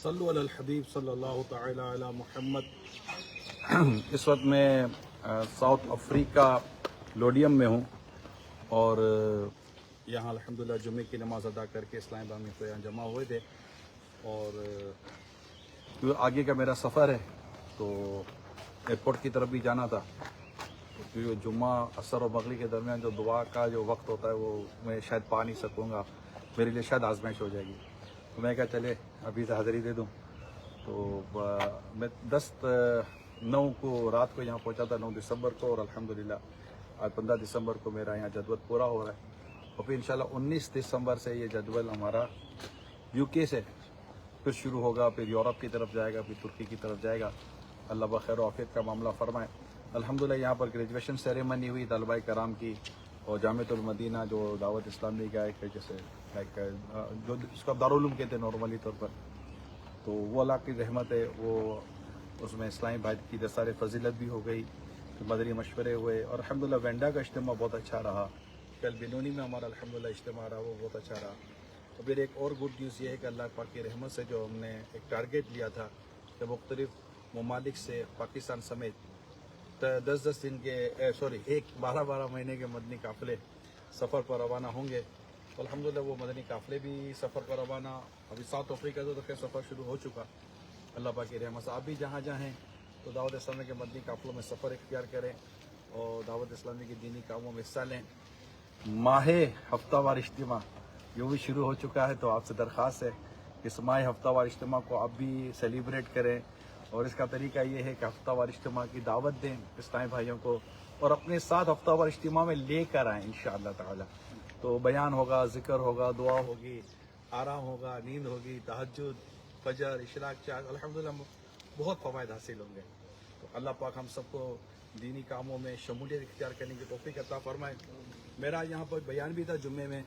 صلو علی الحبیب صلی اللہ تعالی علی محمد۔ اس وقت میں ساؤتھ افریقہ لوڈیم میں ہوں اور یہاں الحمدللہ جمعے کی نماز ادا کر کے اسلام آباد میں یہاں جمع ہوئے تھے اور آگے کا میرا سفر ہے تو ایئرپورٹ کی طرف بھی جانا تھا کیونکہ جمعہ عصر و مغرب کے درمیان جو دعا کا جو وقت ہوتا ہے وہ میں شاید پا نہیں سکوں گا، میرے لیے شاید آزمائش ہو جائے گی، تو میں کہا چلے ابھی سے حاضری دے دوں۔ تو میں 10/9 کو رات کو یہاں پہنچا تھا، 9 دسمبر کو، اور الحمدللہ آج 15 دسمبر کو میرا یہاں جدول پورا ہو رہا ہے اور پھر انشاءاللہ 19 دسمبر سے یہ جدول ہمارا UK سے پھر شروع ہوگا، پھر یورپ کی طرف جائے گا، پھر ترکی کی طرف جائے گا۔ اللہ بخیر و عافیت کا معاملہ فرمائے۔ الحمدللہ یہاں پر گریجویشن سیریمنی ہوئی طلباء کرام کی، اور جامعۃ المدینہ جو دعوت اسلامی کا ایک جیسے جو اس کا دارالعلوم کہتے ہیں نارملی طور پر، تو وہ اللہ کی رحمت ہے، وہ اس میں اسلامی بھائی کی دستار فضیلت بھی ہو گئی، مدنی مشورے ہوئے، اور الحمدللہ وینڈا کا اجتماع بہت اچھا رہا۔ کل بنونی میں ہمارا الحمدللہ اجتماع رہا، وہ بہت اچھا رہا۔ تو پھر ایک اور گڈ نیوز یہ ہے کہ اللہ پاک کی رحمت سے جو ہم نے ایک ٹارگیٹ لیا تھا کہ مختلف ممالک سے پاکستان سمیت 10 دن کے 12 مہینے کے مدنی قافلے سفر پر روانہ ہوں گے، تو الحمدللہ وہ مدنی قافلے بھی سفر پر روانہ۔ ابھی ساؤتھ افریقہ سے تو خیر سفر شروع ہو چکا، اللہ پاک کی رحمت سے آپ بھی جہاں جہاں ہیں تو دعوت اسلامی کے مدنی قافلوں میں سفر اختیار کریں اور دعوت اسلامی کے دینی کاموں میں حصہ لیں۔ ماہ ہفتہ وار اجتماع جو بھی شروع ہو چکا ہے، تو آپ سے درخواست ہے کہ اس ماہ ہفتہ وار اجتماع کو آپ بھی سیلیبریٹ کریں، اور اس کا طریقہ یہ ہے کہ ہفتہ وار اجتماع کی دعوت دیں اسلامی بھائیوں کو، اور اپنے ساتھ ہفتہ وار اجتماع میں لے کر آئیں انشاءاللہ تعالی۔ تو بیان ہوگا، ذکر ہوگا، دعا ہوگی، آرام ہوگا، نیند ہوگی، تہجد، فجر، اشراق، چاند، الحمدللہ بہت فوائد حاصل ہوں گے۔ تو اللہ پاک ہم سب کو دینی کاموں میں شمولیت اختیار کرنے کی توفیق عطا فرمائے۔ میرا یہاں پر بیان بھی تھا جمعے میں،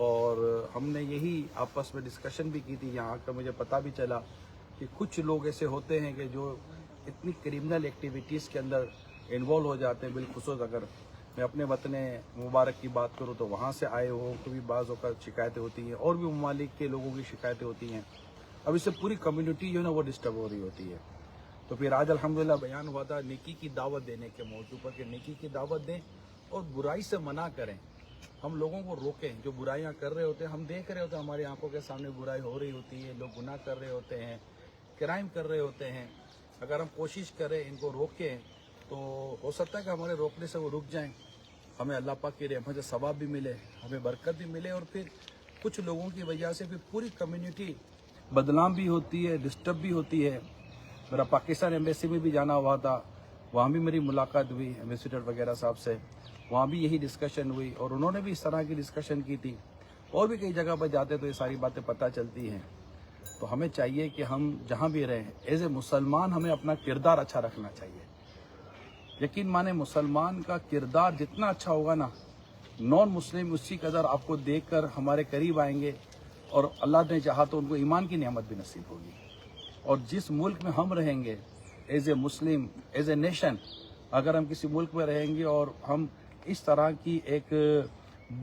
اور ہم نے یہی آپس میں ڈسکشن بھی کی تھی، یہاں کا مجھے پتہ بھی چلا کہ کچھ لوگ ایسے ہوتے ہیں کہ جو اتنی کرمنل ایکٹیویٹیز کے اندر انوالو ہو جاتے ہیں، بالخصوص اگر میں اپنے وطن مبارک کی بات کروں تو وہاں سے آئے ہوں تو بھی بعض اوقات شکایتیں ہوتی ہیں، اور بھی ممالک کے لوگوں کی شکایتیں ہوتی ہیں، اب اس سے پوری کمیونٹی جو ہے نا وہ ڈسٹرب ہو رہی ہوتی ہے۔ تو پھر آج الحمدللہ بیان ہوا تھا نیکی کی دعوت دینے کے موضوع پر کہ نیکی کی دعوت دیں اور برائی سے منع کریں، ہم لوگوں کو روکیں جو برائیاں کر رہے ہوتے ہیں، ہم دیکھ رہے ہوتے ہیں ہماری آنکھوں کے سامنے برائی ہو رہی ہوتی ہے، لوگ گناہ کر رہے ہوتے ہیں، کرائم کر رہے ہوتے ہیں، اگر ہم کوشش کریں ان کو روکیں تو ہو سکتا ہے کہ ہمارے روکنے سے وہ رک جائیں، ہمیں اللہ پاک کی رحمت سے ثواب بھی ملے، ہمیں برکت بھی ملے، اور پھر کچھ لوگوں کی وجہ سے پھر پوری کمیونٹی بدنام بھی ہوتی ہے، ڈسٹرب بھی ہوتی ہے۔ میرا پاکستان ایمبیسی میں بھی جانا ہوا تھا، وہاں بھی میری ملاقات ہوئی ایمبیسیڈر وغیرہ صاحب سے، وہاں بھی یہی ڈسکشن ہوئی، اور انہوں نے بھی اس طرح کی ڈسکشن کی تھی، اور بھی کئی جگہ پر جاتے تو یہ ساری باتیں پتہ چلتی ہیں۔ تو ہمیں چاہیے کہ ہم جہاں بھی رہیں ایز اے مسلمان ہمیں اپنا کردار اچھا رکھنا چاہیے۔ یقین مانے مسلمان کا کردار جتنا اچھا ہوگا نا، نان مسلم اسی قدر آپ کو دیکھ کر ہمارے قریب آئیں گے، اور اللہ نے چاہا تو ان کو ایمان کی نعمت بھی نصیب ہوگی۔ اور جس ملک میں ہم رہیں گے as a Muslim, as a nation, اگر ہم کسی ملک میں رہیں گے اور ہم اس طرح کی ایک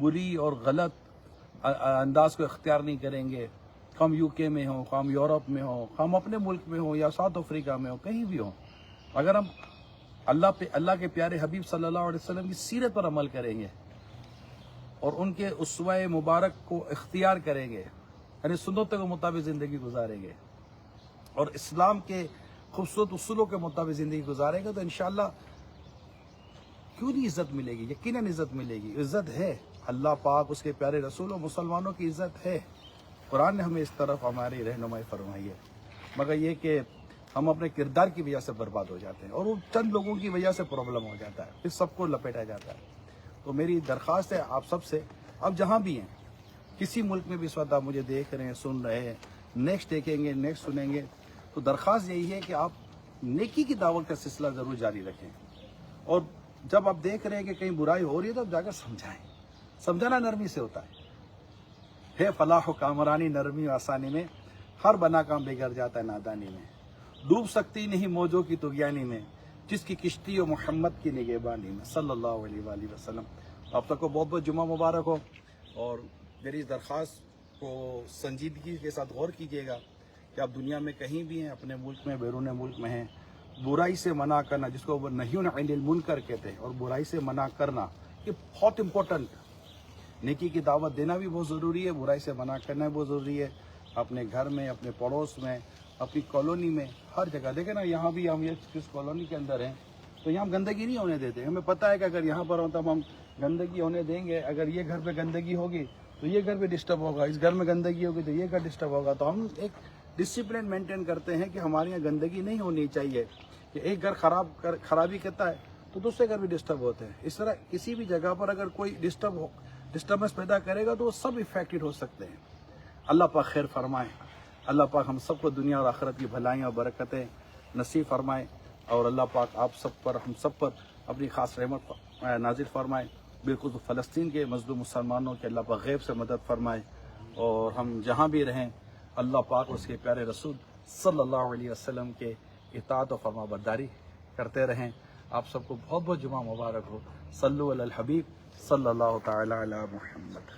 بری اور غلط انداز کو اختیار نہیں کریں گے، ہم UK میں ہوں، ہم یورپ میں ہوں، ہم اپنے ملک میں ہوں یا ساؤتھ افریقہ میں ہوں، کہیں بھی ہوں، اگر ہم اللہ کے پیارے حبیب صلی اللہ علیہ وسلم کی سیرت پر عمل کریں گے اور ان کے اسوہ مبارک کو اختیار کریں گے، یعنی سنتوں کے مطابق زندگی گزاریں گے اور اسلام کے خوبصورت اصولوں کے مطابق زندگی گزاریں گے، تو انشاءاللہ کیوں نہیں عزت ملے گی؟ یقیناً عزت ملے گی، عزت ہے، اللہ پاک اس کے پیارے رسول و مسلمانوں کی عزت ہے، قرآن نے ہمیں اس طرف ہماری رہنمائی فرمائی ہے، مگر یہ کہ ہم اپنے کردار کی وجہ سے برباد ہو جاتے ہیں، اور وہ چند لوگوں کی وجہ سے پرابلم ہو جاتا ہے، پھر سب کو لپیٹا جاتا ہے۔ تو میری درخواست ہے آپ سب سے، آپ جہاں بھی ہیں، کسی ملک میں بھی اس وقت آپ مجھے دیکھ رہے ہیں، سن رہے ہیں، نیکسٹ دیکھیں گے، نیکسٹ سنیں گے، تو درخواست یہی ہے کہ آپ نیکی کی دعوت کا سلسلہ ضرور جاری رکھیں، اور جب آپ دیکھ رہے ہیں کہ کہیں برائی ہو رہی ہے تو آپ جا کر سمجھائیں، سمجھانا نرمی سے ہوتا ہے فلاح و کامرانی نرمی و آسانی میں، ہر بنا کام بگڑ جاتا ہے نادانی میں، ڈوب سکتی نہیں موجوں کی طغیانی میں، جس کی کشتی و محمد کی نگہبانی میں، صلی اللہ علیہ وآلہ وسلم۔ آپ سب کو بہت بہت جمعہ مبارک ہو، اور میری اس درخواست کو سنجیدگی کے ساتھ غور کیجیے گا کہ آپ دنیا میں کہیں بھی ہیں، اپنے ملک میں بیرون ملک میں ہیں، برائی سے منع کرنا جس کو نہی عن المنکر کہتے ہیں، اور برائی سے منع کرنا یہ بہت امپورٹنٹ، نیکی کی دعوت دینا بھی بہت ضروری ہے، برائی سے منع کرنا بھی بہت ضروری ہے، اپنے گھر میں، اپنے پڑوس میں، اپنی کالونی میں، ہر جگہ۔ دیکھیں نا، یہاں بھی ہم جس کالونی کے اندر ہیں تو یہاں ہم گندگی نہیں ہونے دیتے، ہمیں پتہ ہے کہ اگر یہاں پر ہوتا ہم گندگی ہونے دیں گے، اگر یہ گھر پہ گندگی ہوگی تو یہ گھر پہ ڈسٹرب ہوگا، اس گھر میں گندگی ہوگی تو یہ گھر ڈسٹرب ہوگا، تو ہم ایک ڈسپلن مینٹین کرتے ہیں کہ ہمارے یہاں گندگی نہیں ہونی چاہیے، کہ ایک گھر خرابی کرتا ہے تو دوسرے گھر بھی ڈسٹرب ہوتے ہیں۔ اس طرح کسی بھی جگہ پر اگر کوئی ڈسٹربنس پیدا کرے گا تو وہ سب افیکٹڈ ہو سکتے ہیں۔ اللہ پاک خیر فرمائے، اللہ پاک ہم سب کو دنیا اور آخرت کی بھلائیاں اور برکتیں نصیب فرمائے، اور اللہ پاک آپ سب پر، ہم سب پر اپنی خاص رحمت نازل فرمائے، بالخصوص فلسطین کے مظلوم مسلمانوں کے اللہ پاک غیب سے مدد فرمائے، اور ہم جہاں بھی رہیں اللہ پاک اور اس کے پیارے رسول صلی اللہ علیہ وسلم کے اطاعت و فرما برداری کرتے رہیں۔ آپ سب کو بہت بہت جمعہ مبارک ہو۔ صلو علی الحبیب صلی اللہ تعالی علی محمد۔